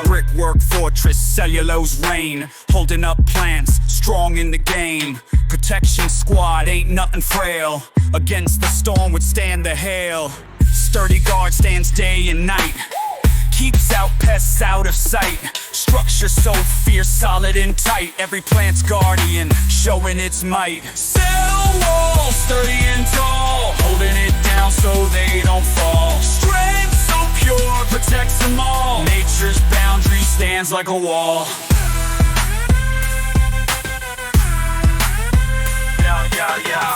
Brickwork fortress, cellulose rain, holding up plants, strong in the game. Protection squad, ain't nothing frail. Against the storm, withstand the hail. Sturdy guard stands day and night, keeps out pests out of sight. Structure so fierce, solid and tight. Every plant's guardian, showing its might. Cell wall, sturdy and tall, holding it down so they don't fall. Strength so pure, protects them all. Nature's boundary stands like a wall.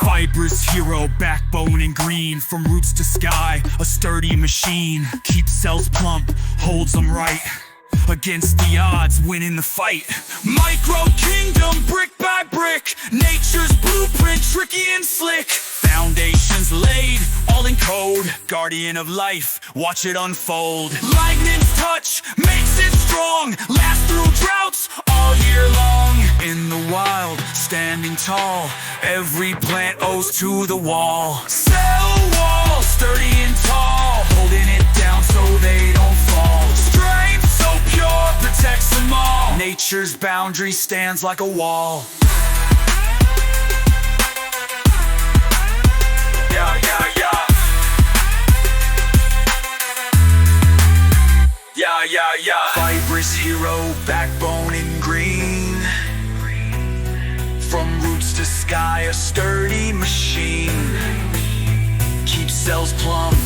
Fibrous hero, backbone and green. From roots to sky, a sturdy machine. Keeps cells plump, holds them right. Against the odds, winning the fight. Micro kingdom, brick by brick. Nature's blueprint, tricky and slick. Foundations laid, all in code. Guardian of life, watch it unfold. Lightning's touch makes it strong. Last through droughts all year long. In the wild, standing tall. Every plant owes to the wall. Cell wall, sturdy and tall, holding it down so they don't fall. Strength so pure, protects them all. Nature's boundary stands like a wall. Fibrous hero, backbone in green. From roots to sky, a sturdy machine. Keeps cells plump,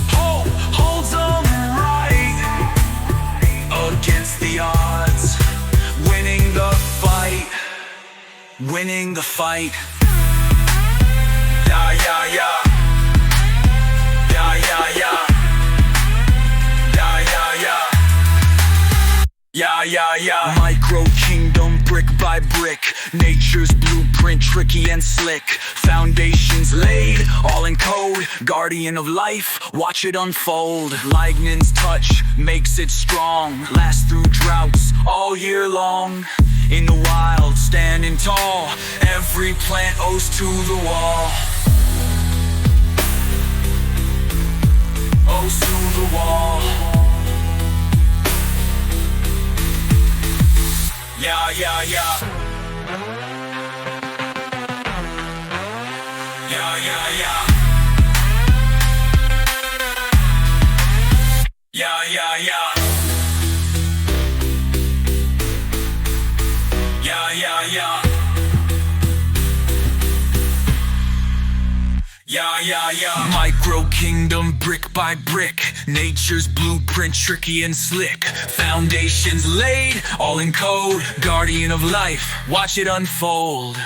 hope holds them right. Against the odds, winning the fight. Winning the fight. Micro kingdom, brick by brick. Nature's blueprint, tricky and slick. Foundations laid, all in code. Guardian of life, watch it unfold. Lightning's touch makes it strong. Lasts through droughts all year long. In the wild, standing tall. Every plant owes to the wall. Owes to the wall. Micro kingdom, brick by brick. Nature's blueprint, tricky and slick. Foundations laid, all in code. Guardian of life, watch it unfold.